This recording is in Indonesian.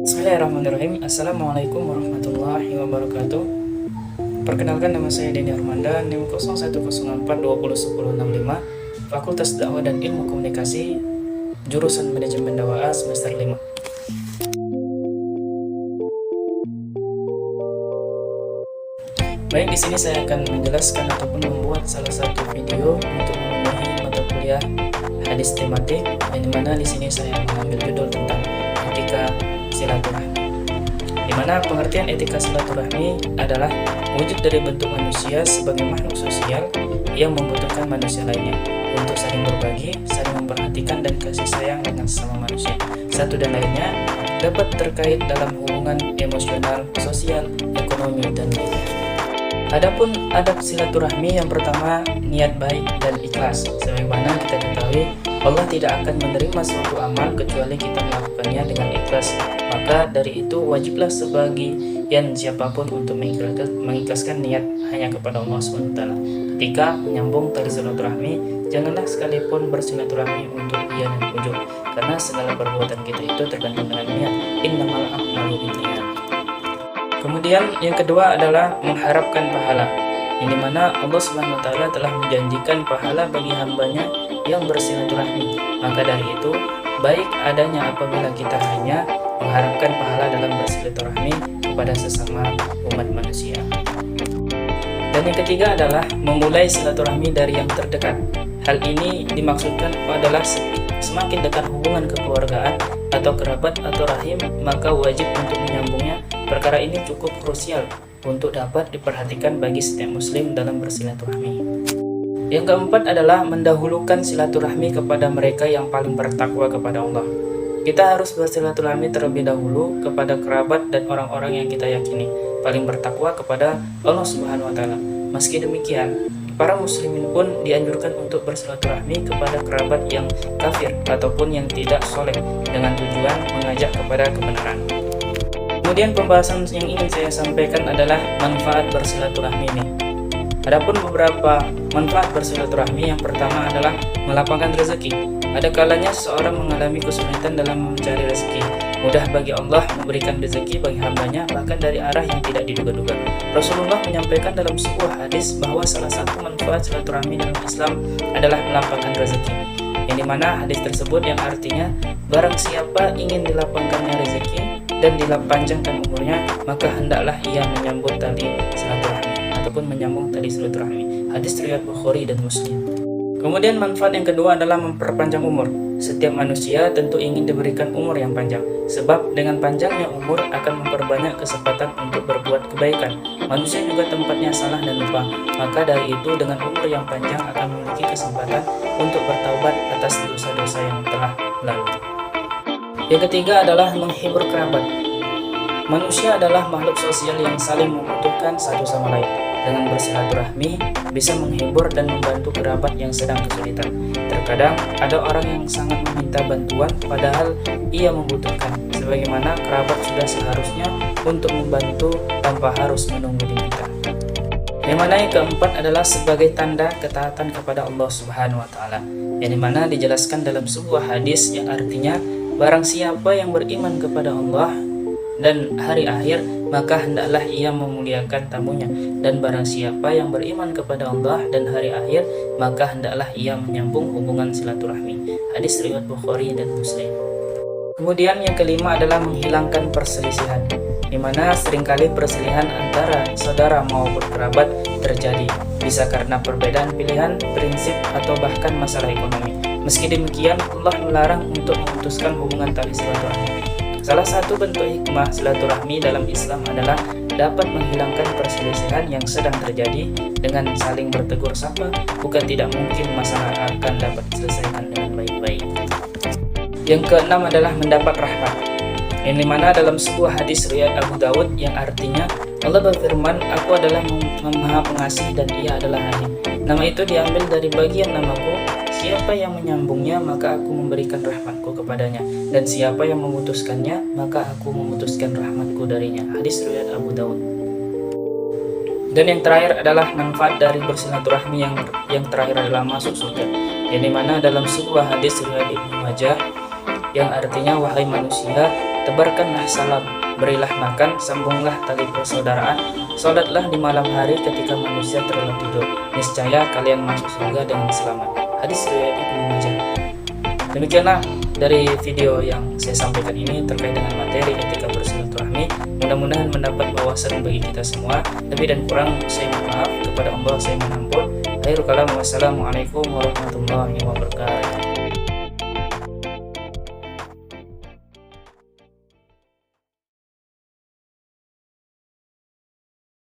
Bismillahirrahmanirrahim. Assalamualaikum warahmatullahi wabarakatuh. Perkenalkan, nama saya Denny Armanda, NIM 0104201065, Fakultas Dakwah dan Ilmu Komunikasi, jurusan Manajemen Dakwah semester 5. Baik, di sini saya akan menjelaskan ataupun membuat salah satu video untuk memenuhi mata kuliah hadis tematik, yang dimana di sini saya mengambil judul tentang etika silaturahmi. Di mana pengertian etika silaturahmi adalah wujud dari bentuk manusia sebagai makhluk sosial yang membutuhkan manusia lainnya untuk saling berbagi, saling memperhatikan dan kasih sayang dengan sesama manusia. Satu dan lainnya dapat terkait dalam hubungan emosional, sosial, ekonomi, dan lainnya. Adapun adab silaturahmi yang pertama, niat baik dan ikhlas. Sebagaimana kita ketahui, Allah tidak akan menerima suatu amal kecuali kita melakukannya dengan ikhlas. Maka dari itu wajiblah sebagian siapapun untuk mengikhlaskan niat hanya kepada Allah SWT. Ketika menyambung tali silaturahmi, janganlah sekalipun bersilaturahmi untuk ria dan ujub, karena segala perbuatan kita itu tergantung dengan niat. Innamal a'malu binniyat. Kemudian yang kedua adalah mengharapkan pahala, yang dimana Allah SWT telah menjanjikan pahala bagi hambanya yang bersilaturahmi. Maka dari itu baik adanya apabila kita hanya mengharapkan pahala dalam bersilaturahmi kepada sesama umat manusia. Dan yang ketiga adalah memulai silaturahmi dari yang terdekat. Hal ini dimaksudkan adalah semakin dekat hubungan kekeluargaan atau kerabat atau rahim, maka wajib untuk menyambungnya. Perkara ini cukup krusial untuk dapat diperhatikan bagi setiap muslim dalam bersilaturahmi. Yang keempat adalah mendahulukan silaturahmi kepada mereka yang paling bertakwa kepada Allah. Kita harus bersilaturahmi terlebih dahulu kepada kerabat dan orang-orang yang kita yakini paling bertakwa kepada Allah Subhanahu wa taala. Meski demikian, para muslimin pun dianjurkan untuk bersilaturahmi kepada kerabat yang kafir ataupun yang tidak soleh dengan tujuan mengajak kepada kebenaran. Kemudian pembahasan yang ingin saya sampaikan adalah manfaat bersilaturahmi ini. Adapun beberapa manfaat bersilaturahmi, yang pertama adalah melapangkan rezeki. Ada kalanya seseorang mengalami kesulitan dalam mencari rezeki. Mudah bagi Allah memberikan rezeki bagi hambanya, bahkan dari arah yang tidak diduga-duga. Rasulullah menyampaikan dalam sebuah hadis bahwa salah satu manfaat silaturahmi dalam Islam adalah melapangkan rezeki, yang dimana hadis tersebut yang artinya barang siapa ingin dilapangkannya rezeki dan dipanjangkan umurnya, maka hendaklah ia menyambut tali silaturahmi ataupun menyambung tali silaturahmi. Hadis riwayat Bukhari dan Muslim. Kemudian manfaat yang kedua adalah memperpanjang umur. Setiap manusia tentu ingin diberikan umur yang panjang, sebab dengan panjangnya umur akan memperbanyak kesempatan untuk berbuat kebaikan. Manusia juga tempatnya salah dan lupa, maka dari itu dengan umur yang panjang akan memiliki kesempatan untuk bertaubat atas dosa-dosa yang telah lalu. Yang ketiga adalah menghibur kerabat. Manusia adalah makhluk sosial yang saling membutuhkan satu sama lain. Dengan bersilaturahmi bisa menghibur dan membantu kerabat yang sedang kesulitan. Terkadang ada orang yang sangat meminta bantuan padahal ia membutuhkan, sebagaimana kerabat sudah seharusnya untuk membantu tanpa harus menunggu diminta. Yang mana yang keempat adalah sebagai tanda ketaatan kepada Allah Subhanahu wa taala, yang dimana dijelaskan dalam sebuah hadis yang artinya barang siapa yang beriman kepada Allah dan hari akhir, maka hendaklah ia memuliakan tamunya. Dan barang siapa yang beriman kepada Allah dan hari akhir, maka hendaklah ia menyambung hubungan silaturahmi. Hadis riwayat Bukhari dan Muslim. Kemudian yang kelima adalah menghilangkan perselisihan, di mana seringkali perselisihan antara saudara maupun kerabat terjadi, bisa karena perbedaan pilihan, prinsip, atau bahkan masalah ekonomi. Meski demikian, Allah melarang untuk memutuskan hubungan tali silaturahmi. Salah satu bentuk hikmah silaturahmi dalam Islam adalah dapat menghilangkan perselisihan yang sedang terjadi dengan saling bertegur sapa. Bukan tidak mungkin masalah akan dapat diselesaikan dengan baik-baik. Yang keenam adalah mendapat rahmat, yang dimana dalam sebuah hadis riwayat Abu Daud yang artinya Allah berfirman, aku adalah Maha Pengasih dan ia adalah Halim. Nama itu diambil dari bagian namaku. Siapa yang menyambungnya, maka aku memberikan rahmatku kepadanya, dan siapa yang memutuskannya, maka aku memutuskan rahmatku darinya. Hadis riwayat Abu Daud. Dan yang terakhir adalah manfaat dari bersilaturahmi, yang terakhir adalah masuk surga, yang dimana dalam sebuah hadis riwayat Ibnu Majah yang artinya, wahai manusia, Tebarkanlah salam, berilah makan, sambunglah tali persaudaraan, salatlah di malam hari ketika manusia terlelap tidur. Niscaya kalian masuk surga dengan selamat. Hadis riwayat Ibnu Majah. Demikianlah dari video yang saya sampaikan ini terkait dengan materi etika bersilaturahmi. Mudah-mudahan mendapat wawasan bagi kita semua. Lebih dan kurang saya mohon maaf, kepada Allah saya mohon ampun. Akhirul kalam, wassalamualaikum warahmatullahi wabarakatuh.